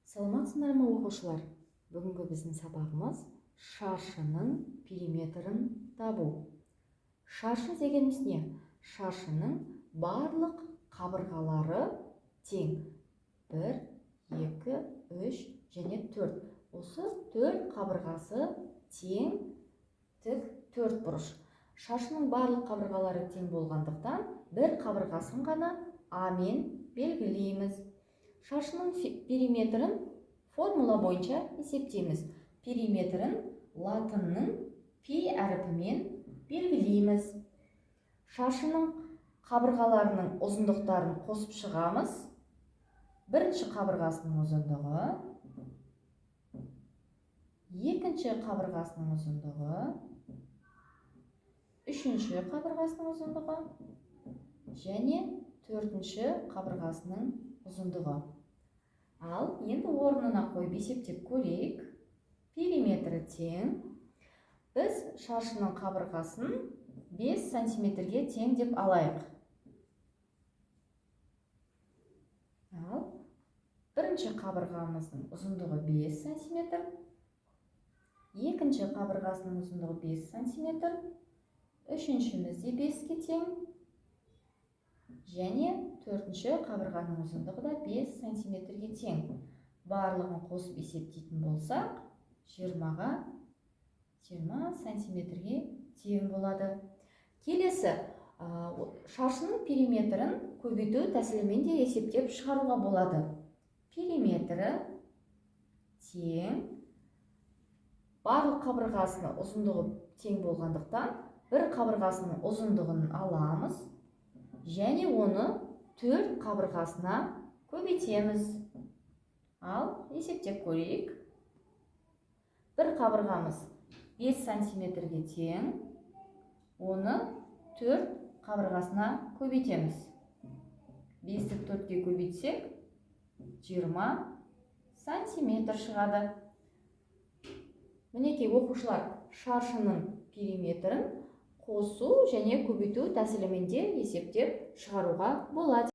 Саламатсыздар ма оқушылар? Бүгінгі біздің сабағымыз шаршының периметрін табу. Шаршы дегеніміз не? Шаршының барлық қабырғалары тең. 1, 2, 3 және 4. Осы 4 қабырғасы тең, тік 4 бұрыш. Шаршының барлық қабырғалары тең болғандықтан, бір қабырғасын ғана А-мен белгілейміз. Шаршының периметрін формула бойынша есептейміз. Периметрін латынның пи әріпімен белгілейміз. Шаршының қабырғаларының ұзындықтарын қосып шығамыз. Бірінші қабырғасының ұзындығы, екінші қабырғасының ұзындығы, үшінші қабырғасының ұзындығы және төртінші қабырғасының ұзындығы. Ал енді орнына қойып есептеп көрейік. Периметрі тең. Біз шаршының қабырғасын 5 сантиметрге тең деп алайық. Ал бірінші қабырғамыздың ұзындығы 5 сантиметр, екінші қабырғасының ұзындығы 5 сантиметр, үшіншіміз де 5-ке тең, және төртінші қабырғаның ұзындығы да 5 сантиметрге тең. Барлығын қосып есептейтін болсақ, 20-ға 20 сантиметрге тең болады. Келесі, шаршының периметрін көбейту тәсілімен де есептеп шығаруға болады. Периметрі тең, барлық қабырғасының ұзындығы тең болғандықтан, бір қабырғасының ұзындығын аламыз және оны 4 қабырғасына көбейтеміз. Ал есептеп көрейік. Бір қабырғамыз 5 сантиметрге тең, оны 4 қабырғасына көбейтеміз. 5-ті 4-ке көбейтсек, 20 сантиметр шығады. Мінекей оқушылар, шаршының периметрін қосу және көбейту тәсілімен де есептеп шығаруға болады.